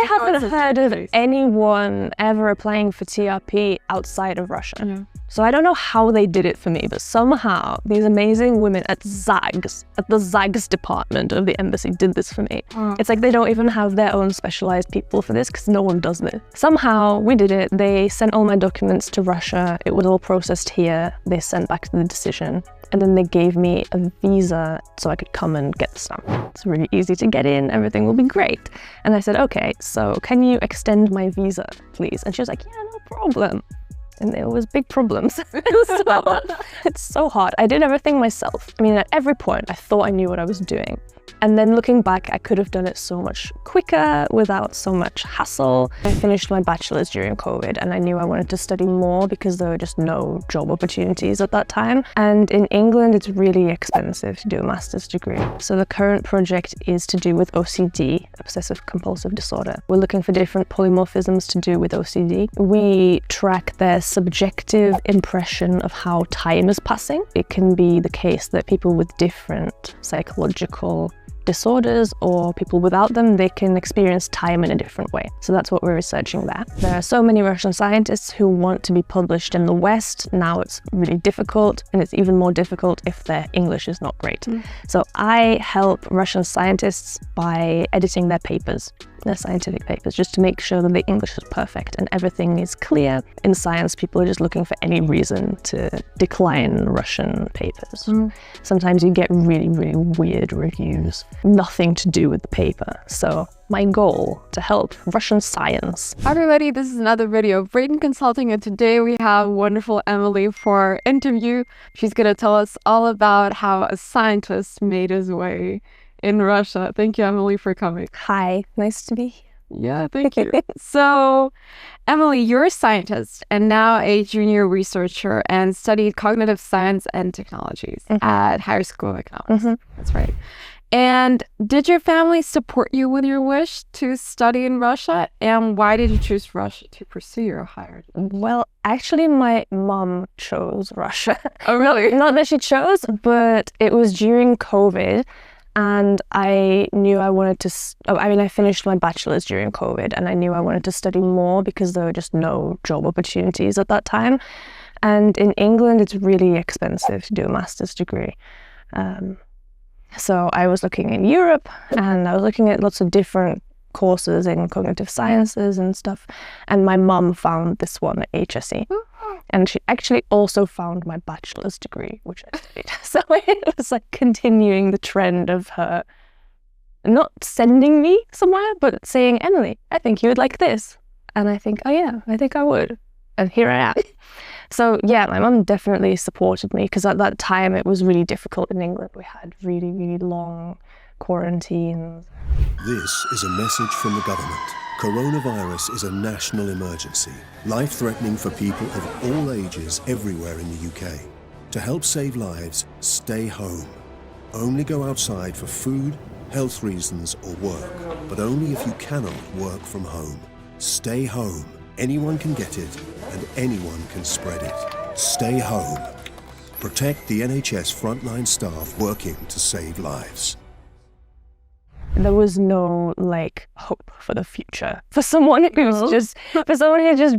haven't heard of anyone ever applying for TRP outside of Russia. Yeah. So I don't know how they did it for me, but somehow these amazing women at the ZAGS department of the embassy did this for me. It's like they don't even have their own specialized people for this because no one does this. Somehow we did it. They sent all my documents to Russia. It was all processed here. They sent back the decision. And then they gave me a visa so I could come and get the stamp. It's really easy to get in. Everything will be great. And I said, okay, so can you extend my visa, please? And she was like, yeah, no problem. And there was big problems. It's so hard. I did everything myself. I mean, at every point, I thought I knew what I was doing. And then looking back, I could have done it so much quicker without so much hassle. I finished my bachelor's during COVID and I knew I wanted to study more because there were just no job opportunities at that time. And in England, it's really expensive to do a master's degree. So the current project is to do with OCD, obsessive compulsive disorder. We're looking for different polymorphisms to do with OCD. We track their subjective impression of how time is passing. It can be the case that people with different psychological disorders or people without them, they can experience time in a different way. So that's what we're researching there. There are so many Russian scientists who want to be published in the West. Now it's really difficult, and it's even more difficult if their English is not great. So I help Russian scientists by editing their papers, their scientific papers, just to make sure that the English is perfect and everything is clear. In science, people are just looking for any reason to decline Russian papers. Sometimes you get really, really weird reviews, nothing to do with the paper. So my goal to help Russian science. Hi everybody, this is another video of Braden Consulting, and today we have wonderful Emily for our interview. She's going to tell us all about how a scientist made his way in Russia. Thank you, Emily, for coming. Hi, nice to be here. Yeah, thank you. So, Emily, you're a scientist and now a junior researcher and studied cognitive science and technologies at Higher School of Economics. That's right. And did your family support you with your wish to study in Russia? And why did you choose Russia to pursue your higher education? Well, actually, my mom chose Russia. Oh, really? Not that she chose, but it was during COVID. And I knew I wanted to, I finished my bachelor's during COVID and I knew I wanted to study more because there were just no job opportunities at that time. And in England, it's really expensive to do a master's degree. So I was looking in Europe and I was looking at lots of different courses in cognitive sciences and stuff. And my mum found this one at HSE. And she actually also found my bachelor's degree, which I studied. So it was like continuing the trend of her not sending me somewhere, but saying, Emily, I think you would like this. And I think, oh yeah, I think I would. And here I am. So yeah, my mum definitely supported me because at that time it was really difficult in England. We had really, really long quarantines. This is a message from the government. Coronavirus is a national emergency, life-threatening for people of all ages everywhere in the UK. To help save lives, stay home. Only go outside for food, health reasons or work, but only if you cannot work from home. Stay home. Anyone can get it and anyone can spread it. Stay home. Protect the NHS frontline staff working to save lives. There was no hope for the future for someone who just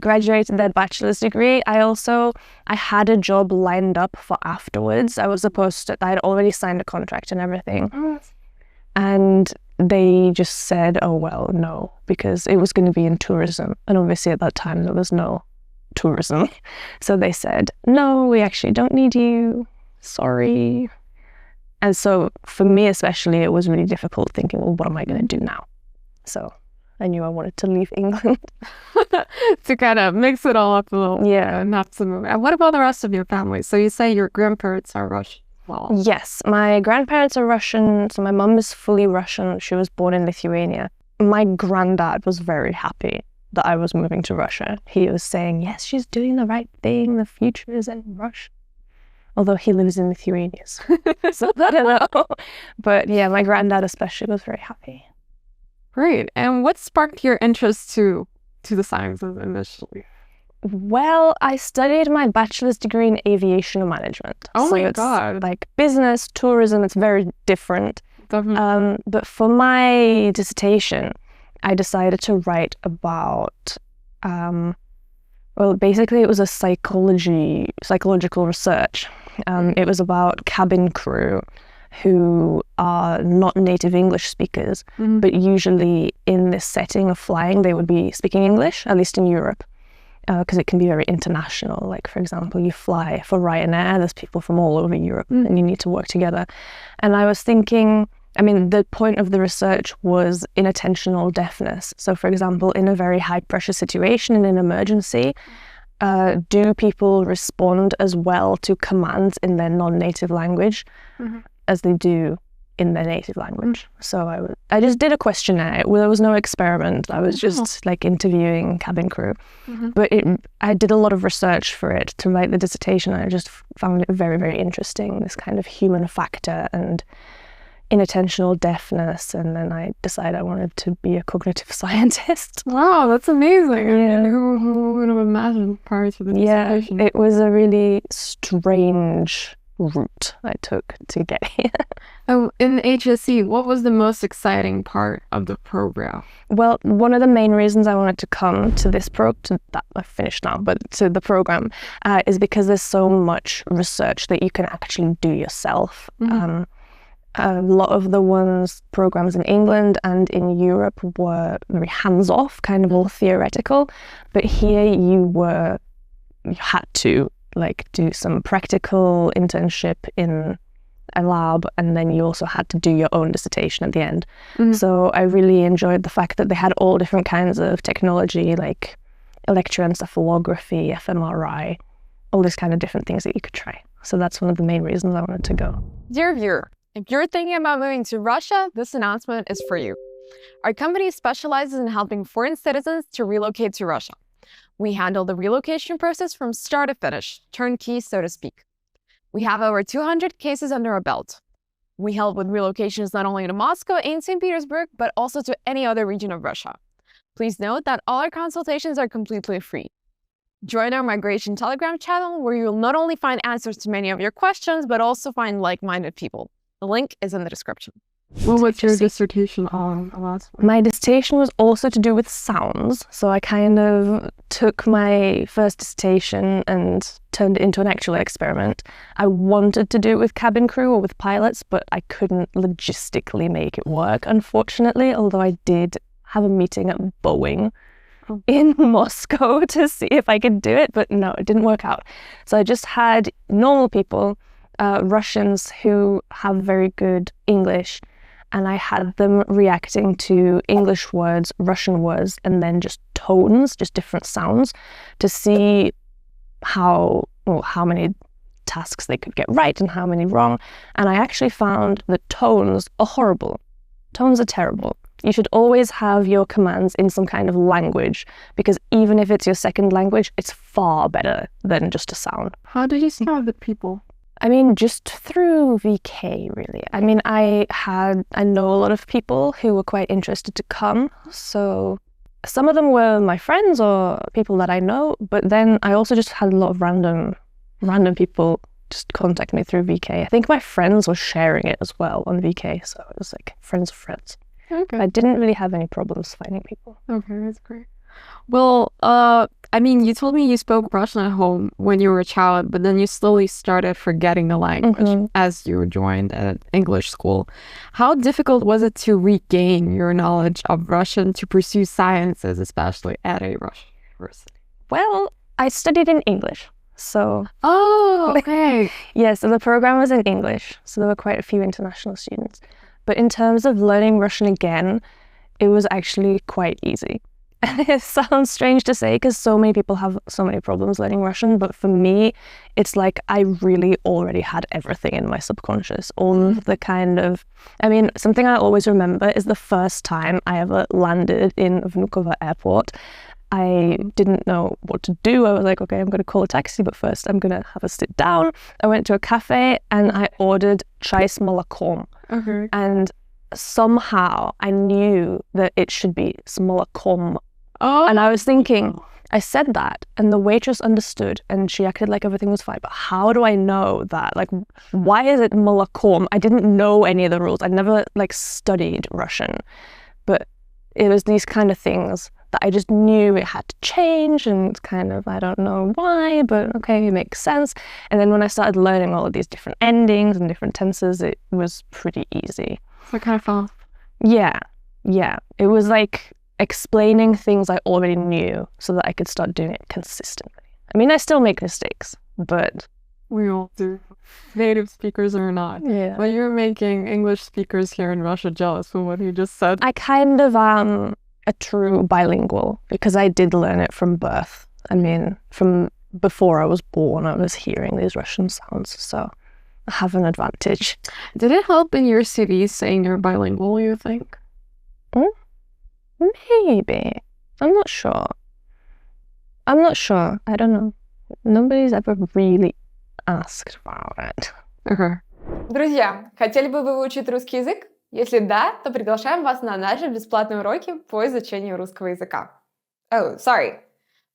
graduated their bachelor's degree. I had a job lined up for afterwards. I had already signed a contract and everything. And they just said, oh, well, no, because it was going to be in tourism. And obviously at that time there was no tourism. So they said, no, we actually don't need you. Sorry. And so for me especially, it was really difficult thinking, well, what am I going to do now? So I knew I wanted to leave England. To kind of mix it all up a little. Yeah. And have some. And what about the rest of your family? So you say your grandparents are Russian as well. Yes, my grandparents are Russian. So my mum is fully Russian. She was born in Lithuania. My granddad was very happy that I was moving to Russia. He was saying, yes, she's doing the right thing. The future is in Russia. Although he lives in Lithuania, so I don't know. But yeah, my granddad especially was very happy. Great. And what sparked your interest to the sciences initially? Well, I studied my bachelor's degree in aviation management. Oh so my it's God. like business, tourism, it's very different. Definitely. But for my dissertation, I decided to write about, basically it was a psychological research. It was about cabin crew who are not native English speakers, but usually in this setting of flying, they would be speaking English, at least in Europe, because it can be very international. Like, for example, you fly for Ryanair, there's people from all over Europe and you need to work together. And I was thinking, the point of the research was inattentional deafness. So, for example, in a very high pressure situation, in an emergency, do people respond as well to commands in their non-native language as they do in their native language? So I just did a questionnaire. There was no experiment. I was just like interviewing cabin crew. But I did a lot of research for it to write the dissertation. I just found it very, very interesting, this kind of human factor and inattentional deafness. And then I decided I wanted to be a cognitive scientist. Wow, that's amazing. Yeah. Who would have imagined prior to the dissertation? Yeah, it was a really strange route I took to get here. In HSC, what was the most exciting part of the program? Well, one of the main reasons I wanted to come to this I've finished now, but to the program, is because there's so much research that you can actually do yourself. A lot of the programs in England and in Europe were very hands-off, kind of all theoretical, but here you had to do some practical internship in a lab, and then you also had to do your own dissertation at the end. So I really enjoyed the fact that they had all different kinds of technology, like electroencephalography, fMRI, all these kind of different things that you could try. So that's one of the main reasons I wanted to go. Dear viewer, if you're thinking about moving to Russia, this announcement is for you. Our company specializes in helping foreign citizens to relocate to Russia. We handle the relocation process from start to finish, turnkey, so to speak. We have over 200 cases under our belt. We help with relocations not only to Moscow and St. Petersburg, but also to any other region of Russia. Please note that all our consultations are completely free. Join our Migration Telegram channel, where you will not only find answers to many of your questions, but also find like-minded people. The link is in the description. What was your dissertation on? My dissertation was also to do with sounds. So I kind of took my first dissertation and turned it into an actual experiment. I wanted to do it with cabin crew or with pilots, but I couldn't logistically make it work, unfortunately, although I did have a meeting at Boeing in Moscow to see if I could do it, but no, it didn't work out. So I just had normal people, Russians who have very good English, and I had them reacting to English words, Russian words, and then just tones, just different sounds, to see how many tasks they could get right and how many wrong. And I actually found that tones are horrible. Tones are terrible. You should always have your commands in some kind of language, because even if it's your second language, it's far better than just a sound. How did you start with people? Just through VK, really. I know a lot of people who were quite interested to come. So some of them were my friends or people that I know, but then I also just had a lot of random people just contact me through VK. I think my friends were sharing it as well on VK, so it was like friends of friends. Okay. I didn't really have any problems finding people. Okay, that's great. Well, you told me you spoke Russian at home when you were a child, but then you slowly started forgetting the language as you joined an English school. How difficult was it to regain your knowledge of Russian to pursue sciences, especially at a Russian university? Well, I studied in English, so... Oh, okay. Yeah, so the program was in English, so there were quite a few international students. But in terms of learning Russian again, it was actually quite easy. And it sounds strange to say because so many people have so many problems learning Russian, but for me, it's like I really already had everything in my subconscious. All the kind of, something I always remember is the first time I ever landed in Vnukovo airport. I didn't know what to do. I was like, okay, I'm going to call a taxi, but first I'm going to have a sit down. I went to a cafe and I ordered chai s molakom. Okay. And somehow I knew that it should be s molakom. Oh. And I was thinking, I said that and the waitress understood and she acted like everything was fine. But how do I know that? Like, why is it molakom? I didn't know any of the rules. I'd never studied Russian. But it was these kind of things that I just knew it had to change, and it's kind of, I don't know why, but okay, it makes sense. And then when I started learning all of these different endings and different tenses, it was pretty easy. So it kind of fell. Yeah. It was like explaining things I already knew so that I could start doing it consistently. I mean, I still make mistakes, but... We all do. Native speakers or not. Yeah. But you're making English speakers here in Russia jealous with what you just said. I kind of am a true bilingual because I did learn it from birth. I mean, from before I was born, I was hearing these Russian sounds, so I have an advantage. Did it help in your city saying you're bilingual, you think? Maybe. I'm not sure. I don't know. Nobody's ever really asked about it. Okay. Друзья, хотели бы вы выучить русский язык? Если да, то приглашаем вас на наши бесплатные уроки по изучению русского языка. Oh, sorry.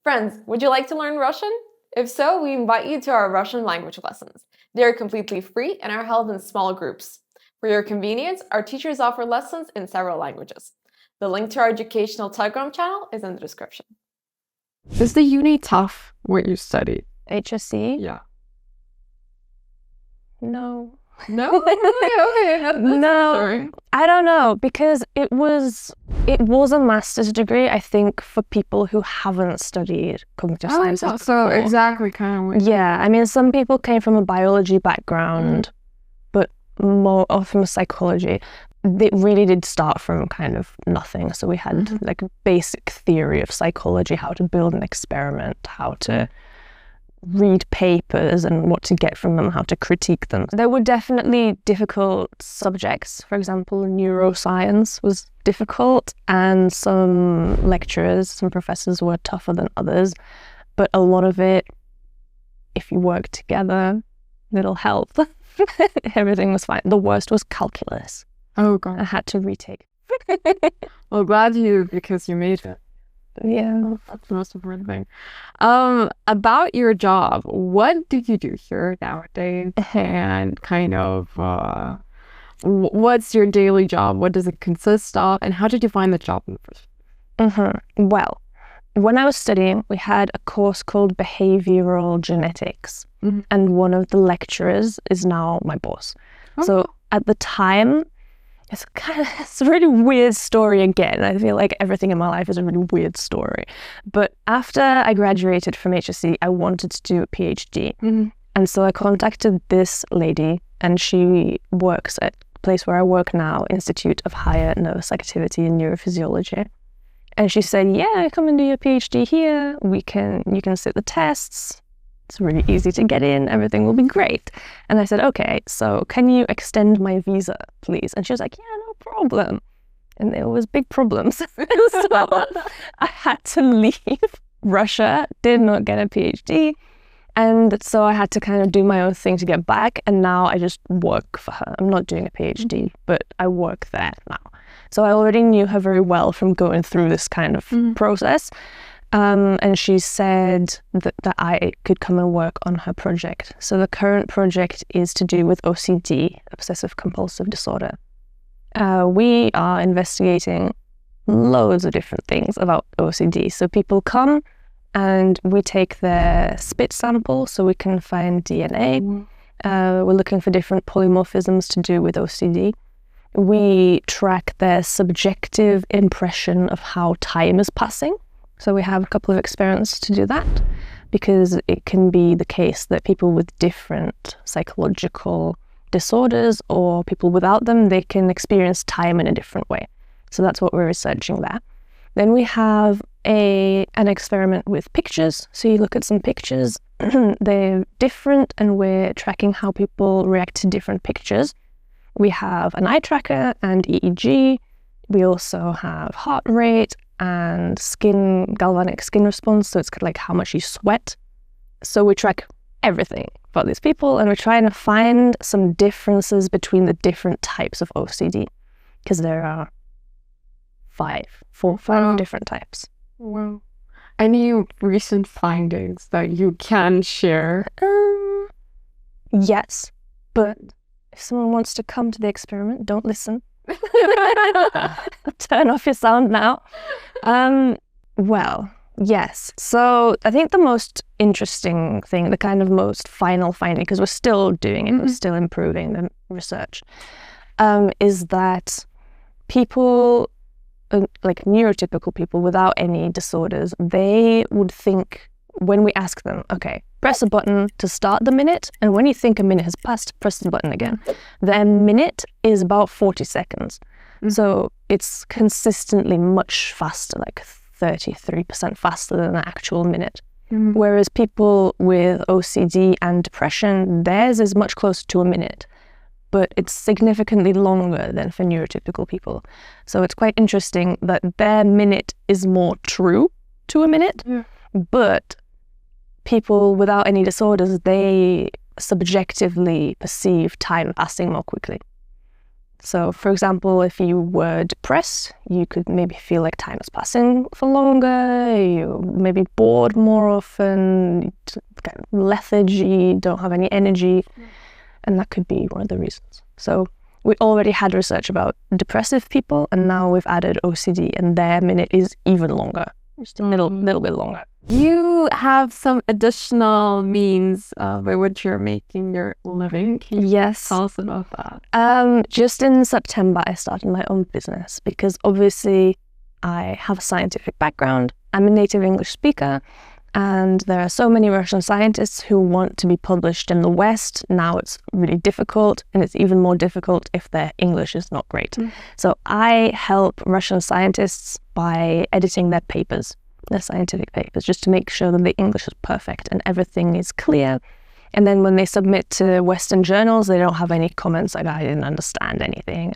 Friends, would you like to learn Russian? If so, we invite you to our Russian language lessons. They are completely free and are held in small groups. For your convenience, our teachers offer lessons in several languages. The link to our educational Telegram channel is in the description. Is the uni tough, what you studied? HSC? Yeah. No. No? Okay. No. Sorry. I don't know, because it was a master's degree, I think, for people who haven't studied cognitive sciences. So before. exactly kind of. Yeah, I mean, some people came from a biology background, but more from psychology. It really did start from kind of nothing. So we had like a basic theory of psychology, how to build an experiment, how to read papers and what to get from them, how to critique them. There were definitely difficult subjects. For example, neuroscience was difficult, and some lecturers, some professors were tougher than others. But a lot of it, if you work together, it'll help. Everything was fine. The worst was calculus. Oh, God. I had to retake. Well, glad because you made it. Yeah. That's the most important thing. About your job, what do you do here nowadays? And kind of, what's your daily job? What does it consist of? And how did you find the job in the first place? Well, when I was studying, we had a course called behavioral genetics. And one of the lecturers is now my boss. Oh. So at the time, it's a really weird story again. I feel like everything in my life is a really weird story. But after I graduated from HSC, I wanted to do a PhD. And so I contacted this lady, and she works at the place where I work now, Institute of Higher Nervous Activity and Neurophysiology. And she said, yeah, come and do your PhD here. You can sit the tests. It's really easy to get in. Everything will be great. And I said, okay, so can you extend my visa, please? And she was like, yeah, no problem. And there was big problems. So I had to leave Russia, did not get a PhD. And so I had to kind of do my own thing to get back. And now I just work for her. I'm not doing a PhD, but I work there now. So I already knew her very well from going through this kind of process. And she said that I could come and work on her project. So the current project is to do with OCD, obsessive compulsive disorder. We are investigating loads of different things about OCD. So people come and we take their spit sample so we can find DNA. We're looking for different polymorphisms to do with OCD. We track their subjective impression of how time is passing. So we have a couple of experiments to do that, because it can be the case that people with different psychological disorders or people without them, they can experience time in a different way. So that's what we're researching there. Then we have an experiment with pictures. So you look at some pictures, they're different, and we're tracking how people react to different pictures. We have an eye tracker and EEG. We also have heart rate and galvanic skin response. So it's kind of like how much you sweat. So we track everything about these people, and we're trying to find some differences between the different types of OCD, because there are five different types. Wow. Any recent findings that you can share? Yes, but if someone wants to come to the experiment, don't listen. Turn off your sound now. Well, yes. So I think the most interesting thing, the kind of most final finding, because we're still doing it, we're still improving the research, is that people, like neurotypical people without any disorders, they would think, when we ask them, okay, press a button to start the minute, and when you think a minute has passed, press the button again. Their minute is about 40 seconds. So it's consistently much faster, like 33% faster than the actual minute. Whereas people with OCD and depression, theirs is much closer to a minute, but it's significantly longer than for neurotypical people. So it's quite interesting that their minute is more true to a minute, but people without any disorders, they subjectively perceive time passing more quickly. So, for example, if you were depressed, you could maybe feel like time is passing for longer, you maybe bored more often, kind of lethargy, don't have any energy, and that could be one of the reasons. So we already had research about depressive people, and now we've added OCD, and their minute is even longer, just a little bit longer. You have some additional means by which you're making your living. Can you Yes. tell us about that? Just in September, I started my own business because obviously I have a scientific background. I'm a native English speaker, and there are so many Russian scientists who want to be published in the West. Now it's really difficult, and it's even more difficult if their English is not great. So I help Russian scientists by editing their papers, their scientific papers, just to make sure that the English is perfect and everything is clear. And then when they submit to Western journals, they don't have any comments like, I didn't understand anything.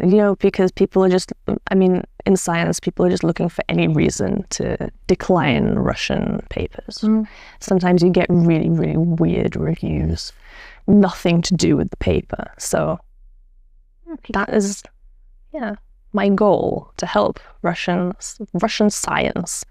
You know, because people are just, I mean, in science, people are just looking for any reason to decline Russian papers. Sometimes you get really, really weird reviews, nothing to do with the paper. So that is, my goal, to help Russian science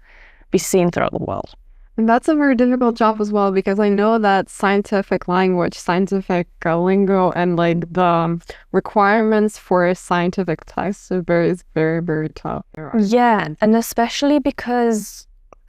be seen throughout the world. And that's a very difficult job as well, because I know that scientific language, scientific lingo, and like the requirements for scientific tests is very, very tough. Yeah, and especially because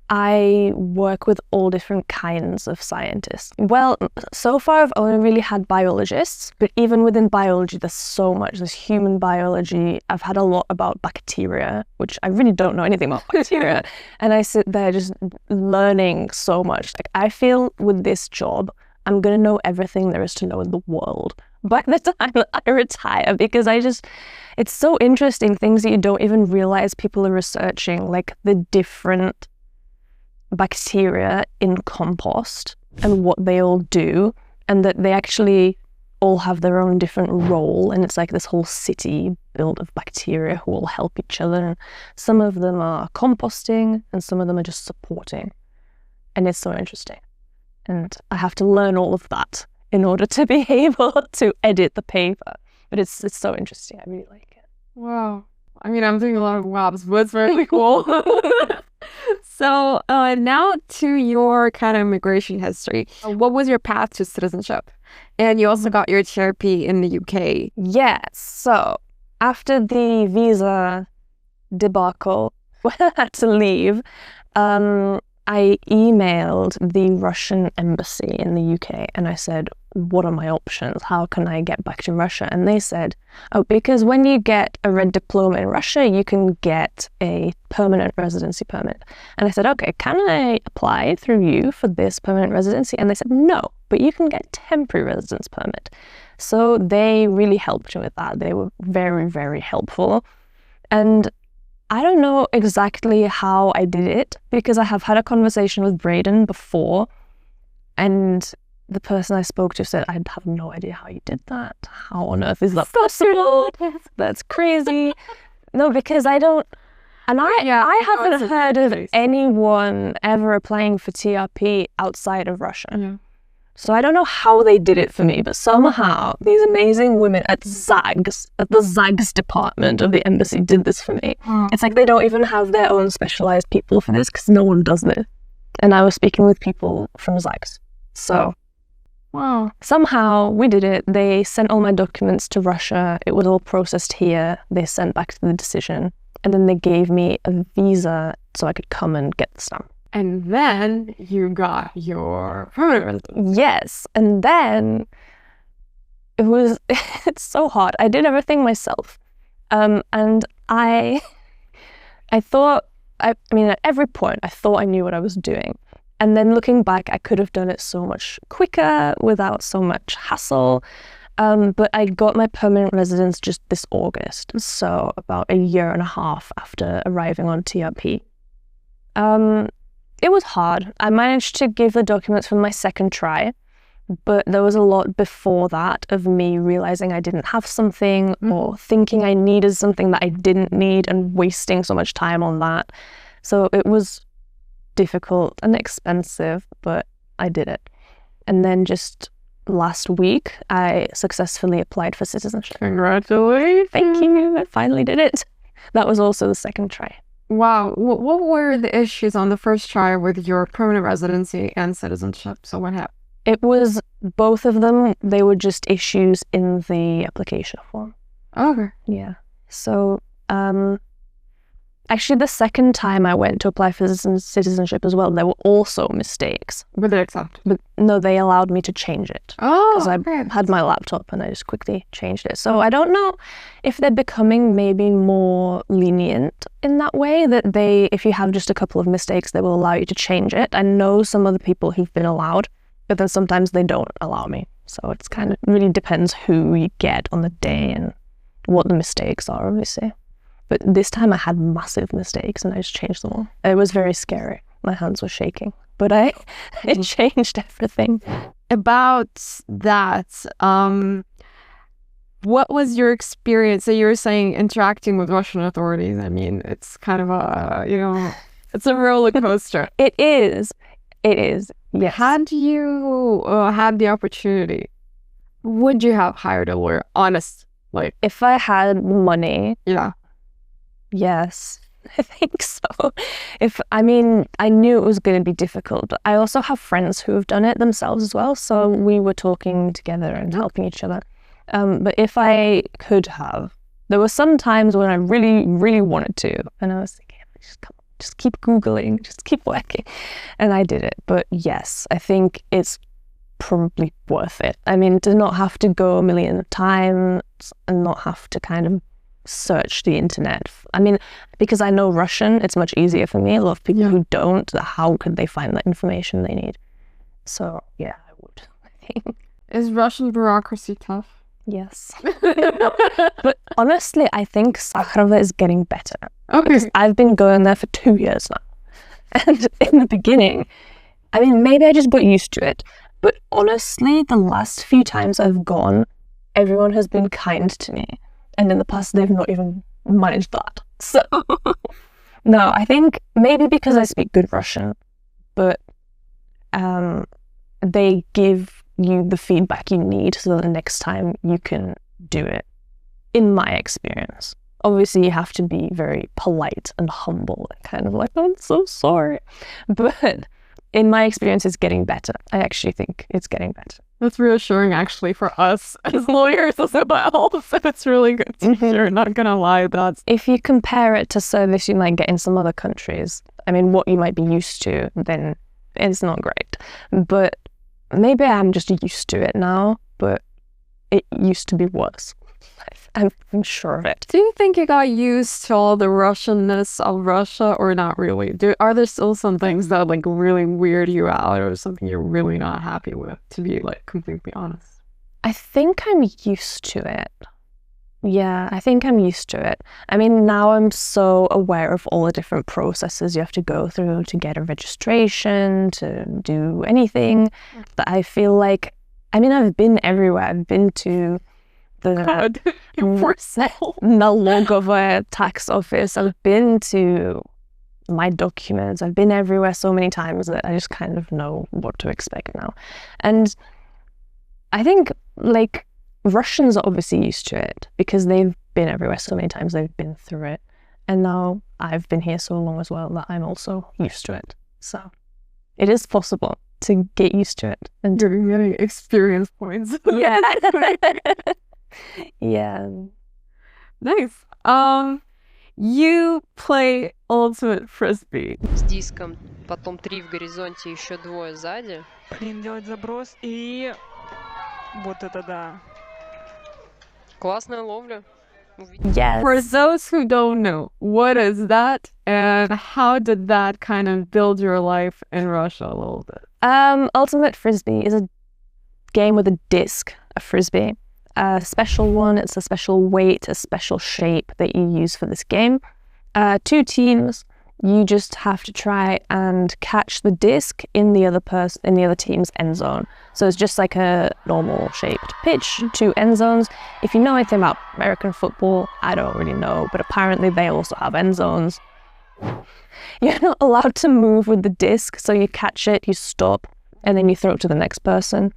I work with all different kinds of scientists. Well, so far I've only really had biologists, but even within biology, there's so much. There's human biology. I've had a lot about bacteria, which I really don't know anything about bacteria. And I sit there just learning so much. Like, I feel with this job, I'm going to know everything there is to know in the world by the time that I retire, because it's so interesting, things that you don't even realize people are researching, like the different bacteria in compost and what they all do, and that they actually all have their own different role, and it's like this whole city built of bacteria who all help each other, and some of them are composting and some of them are just supporting, and it's so interesting, and I have to learn all of that in order to be able to edit the paper, but it's so interesting. I really like it. Wow. I mean, I'm doing a lot of WAPs, but it's very cool. So now to your kind of immigration history. What was your path to citizenship? And you also got your therapy in the UK. Yeah, so after the visa debacle, when I had to leave, I emailed the Russian embassy in the UK and I said, what are my options? How can I get back to Russia? And they said, oh, because when you get a red diploma in Russia, you can get a permanent residency permit. And I said, okay, can I apply through you for this permanent residency? And they said, no, but you can get temporary residence permit. So they really helped me with that. They were very, very helpful. And I don't know exactly how I did it, because I have had a conversation with Braden before, and the person I spoke to said, I have no idea how you did that. How on earth is that possible? That's crazy. No, because I don't, and I haven't heard of anyone ever applying for TRP outside of Russia. Yeah. So I don't know how they did it for me, but somehow these amazing women at the ZAGS department of the embassy did this for me. It's like they don't even have their own specialized people for this because no one does this. And I was speaking with people from ZAGS. So Wow. Somehow we did it. They sent all my documents to Russia. It was all processed here. They sent back the decision. And then they gave me a visa so I could come and get the stamp. And then you got your permanent residency. Yes. And then it's so hard. I did everything myself. And I thought, I mean, at every point, I thought I knew what I was doing. And then looking back, I could have done it so much quicker without so much hassle. But I got my permanent residence just this August, so about a year and a half after arriving on TRP. It was hard. I managed to give the documents for my second try, but there was a lot before that of me realizing I didn't have something or thinking I needed something that I didn't need and wasting so much time on that. So it was difficult and expensive, but I did it. And then just last week, I successfully applied for citizenship. Congratulations. Thank you. I finally did it. That was also the second try. Wow. What were the issues on the first try with your permanent residency and citizenship? So what happened? It was both of them. They were just issues in the application form. Okay. Yeah. So, actually, the second time I went to apply for citizenship as well, there were also mistakes. But they accept. But no, they allowed me to change it. Oh, Because I had my laptop and I just quickly changed it. So I don't know if they're becoming maybe more lenient in that way, that if you have just a couple of mistakes, they will allow you to change it. I know some other people who've been allowed, but then sometimes they don't allow me. So it's kind of really depends who you get on the day and what the mistakes are, obviously. But this time I had massive mistakes and I just changed them all. It was very scary. My hands were shaking, but I changed everything. About that, what was your experience? So you were saying interacting with Russian authorities. I mean, it's kind of it's a roller coaster. It is. Yes. Had you had the opportunity, would you have hired a lawyer? Honest, like, If I had money, yeah. yes, I think so. I knew it was going to be difficult, but I also have friends who have done it themselves as well. So we were talking together and helping each other. But if I could have, there were some times when I really, really wanted to. And I was thinking, just keep Googling, just keep working. And I did it. But yes, I think it's probably worth it. I mean, to not have to go a million times and not have to kind of search the internet. I mean, because I know Russian, it's much easier for me. A lot of people who don't, how could they find the information they need? So yeah, I would, I think. Is Russian bureaucracy tough? Yes. But honestly, I think Sakharova is getting better. Okay. Because I've been going there for 2 years now. And in the beginning, I mean, maybe I just got used to it. But honestly, the last few times I've gone, everyone has been kind to me. And in the past, they've not even managed that. So, no, I think maybe because I speak good Russian, but they give you the feedback you need so that the next time you can do it, in my experience. Obviously, you have to be very polite and humble and kind of like, oh, I'm so sorry. But in my experience, it's getting better. I actually think it's getting better. That's reassuring, actually, for us as lawyers as well. So it's really good to hear. Not gonna lie, that's... If you compare it to service you might get in some other countries, I mean, what you might be used to, then it's not great. But maybe I'm just used to it now, but it used to be worse. I'm sure of it. Do you think you got used to all the Russianness of Russia or not really? Are there still some things that like really weird you out or something you're really not happy with, to be like completely honest? I think I'm used to it. Yeah, I think I'm used to it. I mean, now I'm so aware of all the different processes you have to go through to get a registration, to do anything, that I feel like, I mean, I've been everywhere. I've been to the Nalogova tax office. I've been to my documents. I've been everywhere so many times that I just kind of know what to expect now. And I think, like, Russians are obviously used to it because they've been everywhere so many times. They've been through it. And now I've been here so long as well that I'm also used to it. So it is possible. to get used to it. And You're getting experience points. yeah. Yeah. Nice. You play ultimate frisbee. С диском, потом 3 в горизонте, еще 2 сзади. Блин, делать заброс и... Вот это да. Классная ловля. Yes. For those who don't know, what is that, and how did that kind of build your life in Russia a little bit? Ultimate Frisbee is a game with a disc, a frisbee. A special one, it's a special weight, a special shape that you use for this game. 2 teams, you just have to try and catch the disc in the other team's end zone. So it's just like a normal shaped pitch, 2 end zones. If you know anything about American football, I don't really know, but apparently they also have end zones. You're not allowed to move with the disc, so you catch it, you stop, and then you throw it to the next person.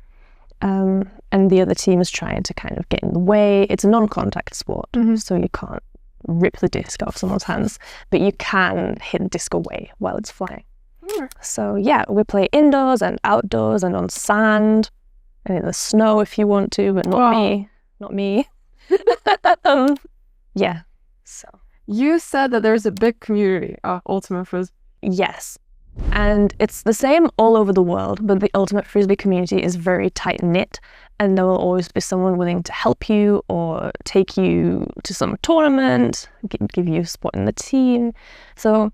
And the other team is trying to kind of get in the way. It's a non-contact sport, so you can't rip the disc off someone's hands, but you can hit the disc away while it's flying. So yeah, we play indoors and outdoors and on sand and in the snow if you want to, but not me. Yeah. So You said that there's a big community of ultimate frisbee. yes. And it's the same all over the world, but the ultimate frisbee community is very tight-knit, and there will always be someone willing to help you or take you to some tournament, give you a spot in the team. So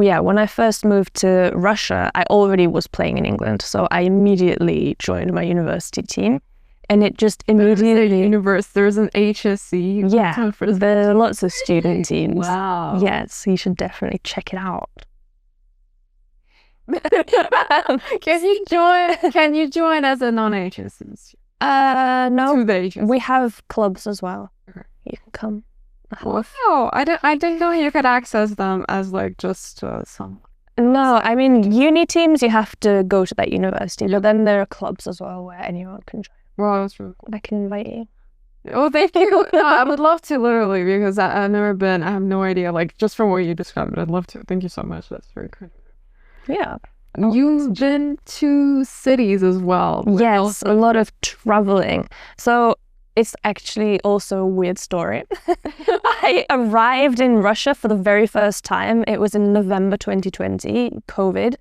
yeah, when I first moved to Russia, I already was playing in England, so I immediately joined my university team, and it just immediately... There's an HSC. Yeah, ultimate frisbee. there are lots of student teams. Wow. Yes, you should definitely check it out. Can you join as a non-HSC? No, To the HSC. we have clubs as well. You can come. Wow, I didn't know you could access them as like just some. No, I mean, uni teams, you have to go to that university, but then there are clubs as well where anyone can join. Wow, that's really cool. I can invite you. Oh, thank you. No, I would love to, literally, because I've never been. I have no idea. Like, just from what you described, I'd love to. Thank you so much. That's very cool. Yeah. You've been to cities as well. Yes, a lot of traveling. So it's actually also a weird story. I arrived in Russia for the very first time. It was in November 2020, COVID.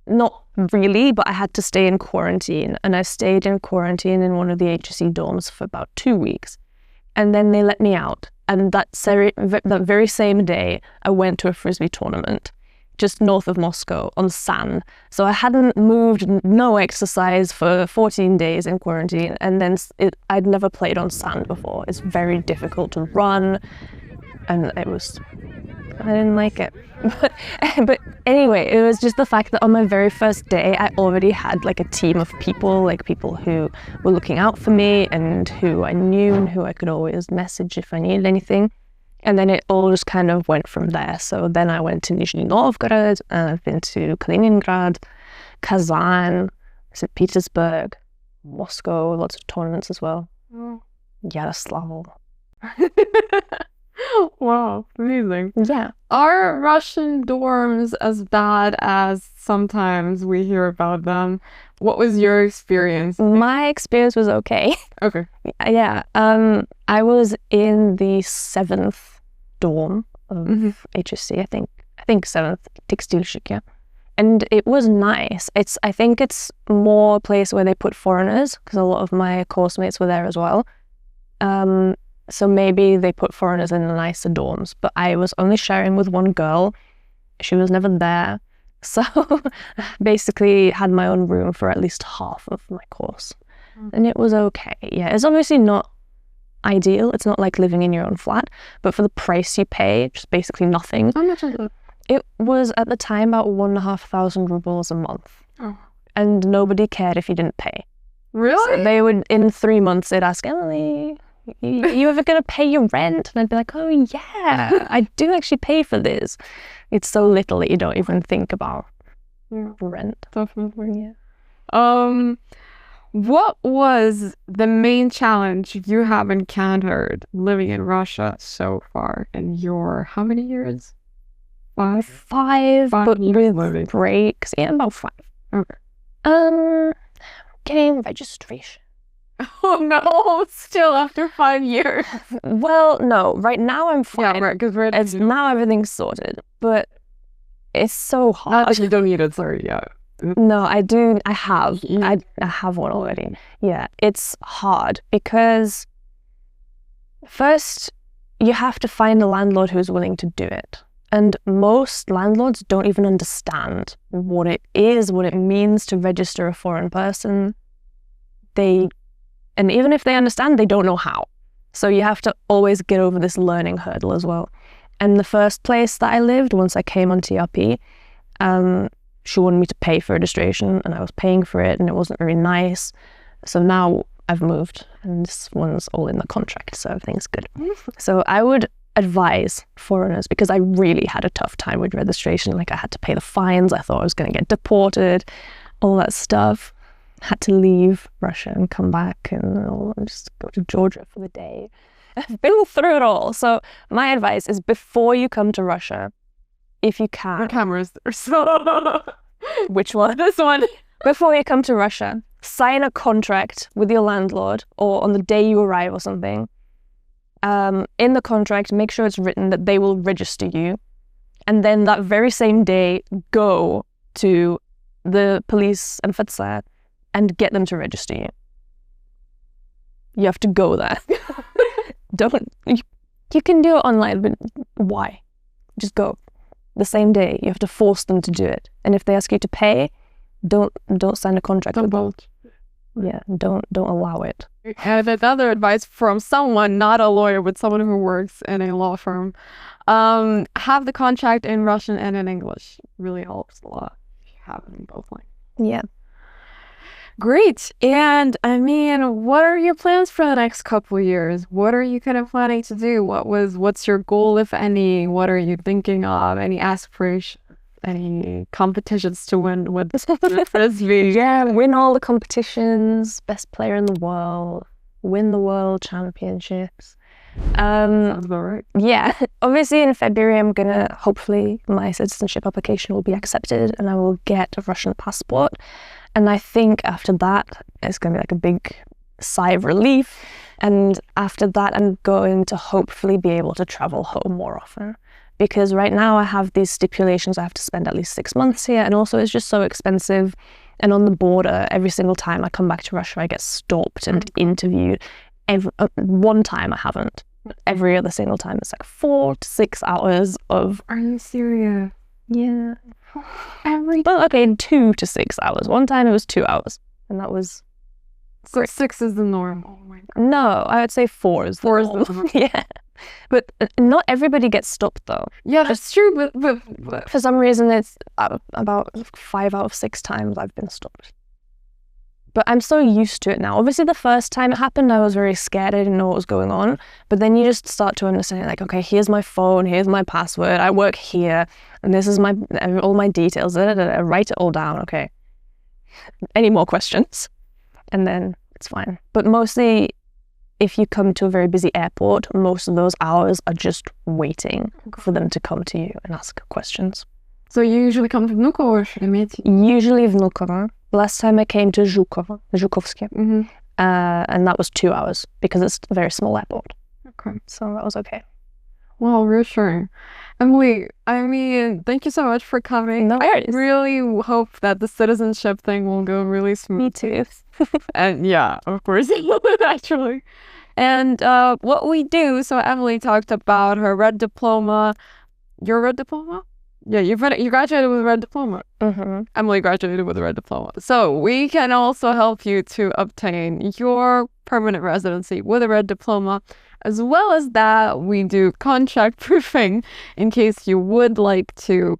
Not really, but I had to stay in quarantine. And I stayed in quarantine in one of the HSC dorms for about 2 weeks. And then they let me out. And that very same day, I went to a Frisbee tournament just north of Moscow on sand. So I hadn't moved, no exercise for 14 days in quarantine. And then I'd never played on sand before. It's very difficult to run. And I didn't like it. But anyway, it was just the fact that on my very first day, I already had like a team of people, like people who were looking out for me and who I knew and who I could always message if I needed anything. And then it all just kind of went from there. So then I went to Nizhny Novgorod, and I've been to Kaliningrad, Kazan, St. Petersburg, Moscow, lots of tournaments as well. Oh. Yaroslav. Wow, amazing. Yeah. Are Russian dorms as bad as sometimes we hear about them? What was your experience? My experience was okay. Okay. Yeah. I was in the 7th dorm of HSC, I think 7th, Tekstilshik, yeah. And it was nice. I think it's more a place where they put foreigners, because a lot of my course mates were there as well. So maybe they put foreigners in the nicer dorms, but I was only sharing with one girl. She was never there. So basically had my own room for at least half of my course. And it was okay. Yeah, it's obviously not ideal. It's not like living in your own flat, but for the price you pay, just basically nothing. How much is it? It was at the time about 1,500 rubles a month. Oh. And nobody cared if you didn't pay. Really? So they would, in 3 months, they'd ask, Emily, you ever gonna pay your rent? And I'd be like, oh yeah, I do actually pay for this. It's so little that you don't even think about rent. Definitely. Yeah. What was the main challenge you have encountered living in Russia so far in your how many years? 5? 5, but years with living. breaks. Yeah, about 5. Okay. Getting registration. Oh no, still after 5 years. Well, no, right now I'm fine. Yeah, right, because Now everything's sorted, but it's so hard. not that you don't need it, sorry, yeah. No, I do. I have. I have one already. Yeah, it's hard because first you have to find a landlord who's willing to do it. And most landlords don't even understand what it is, what it means to register a foreign person. And even if they understand, they don't know how. So you have to always get over this learning hurdle as well. And the first place that I lived, once I came on TRP, she wanted me to pay for registration, and I was paying for it, and it wasn't very nice. So now I've moved, and this one's all in the contract, so everything's good. So I would advise foreigners, because I really had a tough time with registration. Like, I had to pay the fines. I thought I was going to get deported, all that stuff. Had to leave Russia and come back and just go to Georgia for the day. I've been through it all. So my advice is, before you come to Russia, if you can. The cameras are so... Which one? This one. Before you come to Russia, sign a contract with your landlord, or on the day you arrive or something. In the contract, make sure it's written that they will register you. And then that very same day, go to the police and FETSA and get them to register you. You have to go there. You can do it online, but why? Just go. The same day, you have to force them to do it. And if they ask you to pay, don't sign a contract with them. Yeah, don't allow it. And another advice from someone, not a lawyer, but someone who works in a law firm, have the contract in Russian and in English. Really helps a lot if you have it in both languages. Yeah. Great. And I mean, what are your plans for the next couple of years? What are you kind of planning to do? What's your goal, if any? What are you thinking of? Any aspirations? Any competitions to win with Frisbee? Yeah, win all the competitions, best player in the world, win the world championships. Sounds about right. Yeah, obviously in February hopefully my citizenship application will be accepted and I will get a Russian passport. And I think after that, it's going to be like a big sigh of relief. And after that, I'm going to hopefully be able to travel home more often. Because right now I have these stipulations, I have to spend at least 6 months here. And also it's just so expensive. And on the border, every single time I come back to Russia, I get stopped and interviewed. One time I haven't. Every other single time, it's like 4 to 6 hours of... Are you serious? Yeah. Well, okay, 2 to 6 hours. One time it was 2 hours, and that was... So 6 is the norm. Oh my God. No, I would say 4 is the 4 is norm. the norm. Yeah. But not everybody gets stopped, though. Yeah, that's true, but... For some reason, it's about 5 out of 6 times I've been stopped. But I'm so used to it now. Obviously, the first time it happened, I was very scared. I didn't know what was going on. But then you just start to understand, like, okay, here's my phone, here's my password, I work here, and this is all my details. I write it all down, okay. Any more questions? And then it's fine. But mostly, if you come to a very busy airport, most of those hours are just waiting for them to come to you and ask questions. So you usually come to Vnukovo or Sheremetyevo? Usually Vnukovo. Last time I came to Zhukovsky, and that was 2 hours because it's a very small airport. Okay. So that was okay. Well, reassuring. Emily, I mean, thank you so much for coming. No worries. I really hope that the citizenship thing will go really smooth. Me too. And yeah, of course, naturally. And what we do, so Emily talked about her red diploma. Your red diploma? Yeah, you graduated with a red diploma. Emily graduated with a red diploma. So we can also help you to obtain your permanent residency with a red diploma. As well as that, we do contract proofing in case you would like to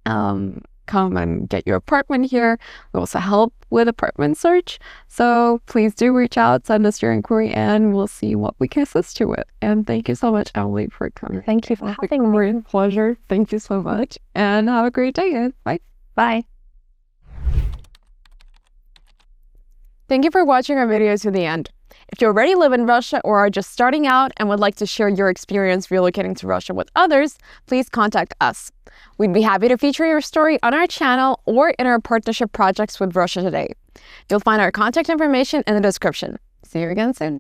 come and get your apartment here. We also help with apartment search. So please do reach out, send us your inquiry, and we'll see what we can assist you with. And thank you so much, Emily, for coming. Thank you for having me. It's a pleasure. Thank you so much. And have a great day. Bye. Bye. Thank you for watching our video to the end. If you already live in Russia or are just starting out and would like to share your experience relocating to Russia with others, please contact us. We'd be happy to feature your story on our channel or in our partnership projects with Russia Today. You'll find our contact information in the description. See you again soon.